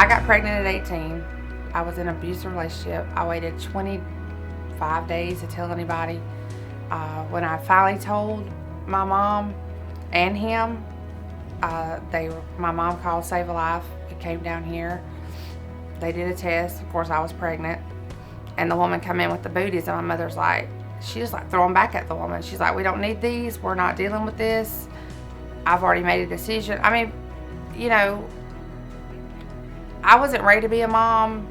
I got pregnant at 18. I was in an abusive relationship. I waited 25 days to tell anybody. When I finally told my mom and him, my mom called Save a Life. It came down here. They did a test. Of course, I was pregnant. And the woman come in with the booties, and my mother's like, she just like throwing back at the woman. She's like, we don't need these. We're not dealing with this. I've already made a decision. I mean, you know, I wasn't ready to be a mom,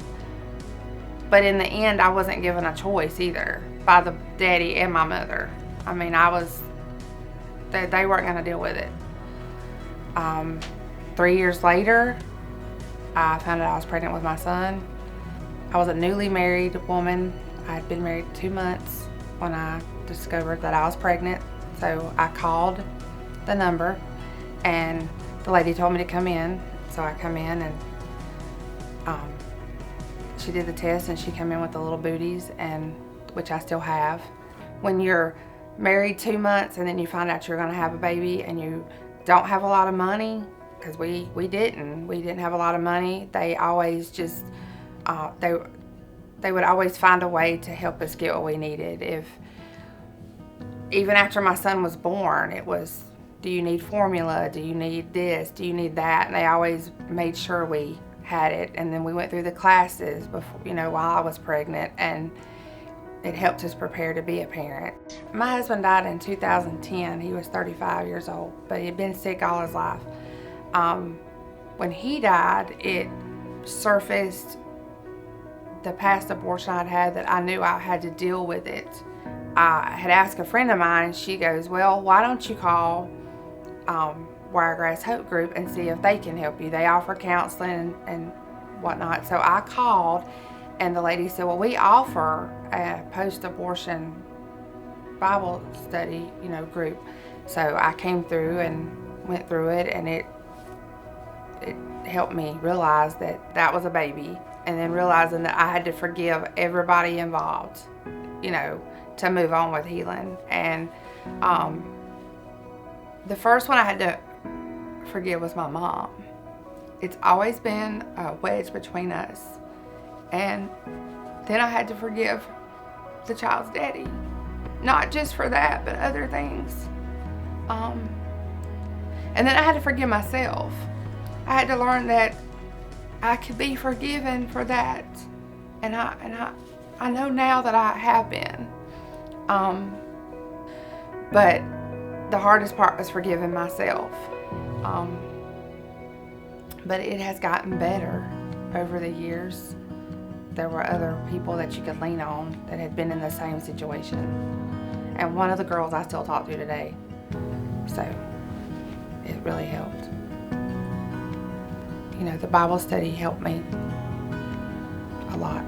but in the end, I wasn't given a choice either by the daddy and my mother. I mean, they weren't going to deal with it. 3 years later, I found out I was pregnant with my son. I was a newly married woman. I had been married 2 months when I discovered that I was pregnant. So I called the number, and the lady told me to come in. So I come in, and she did the test, and she came in with the little booties, and which I still have. When you're married 2 months and then you find out you're going to have a baby and you don't have a lot of money, because we didn't have a lot of money. They always just they would always find a way to help us get what we needed. Even after my son was born, it was, do you need formula? Do you need this? Do you need that? And they always made sure we had it. And then we went through the classes before, while I was pregnant, and it helped us prepare to be a parent. My husband died in 2010. He was 35 years old, but he'd been sick all his life. When he died, it surfaced the past abortion I'd had, that I knew I had to deal with it. I had asked a friend of mine, and she goes, well, why don't you call Wiregrass Hope Group and see if they can help you? They offer counseling and whatnot. So I called, and the lady said, well, we offer a post-abortion Bible study, group. So I came through and went through it, and it helped me realize that that was a baby, and then realizing that I had to forgive everybody involved, to move on with healing. And the first one I had to forgive was my mom. It's always been a wedge between us. And then I had to forgive the child's daddy, not just for that, but other things. And then I had to forgive myself. I had to learn that I could be forgiven for that, and I know now that I have been. But the hardest part was forgiving myself. But it has gotten better over the years. There were other people that you could lean on that had been in the same situation. And one of the girls I still talk to today. So it really helped. The Bible study helped me a lot.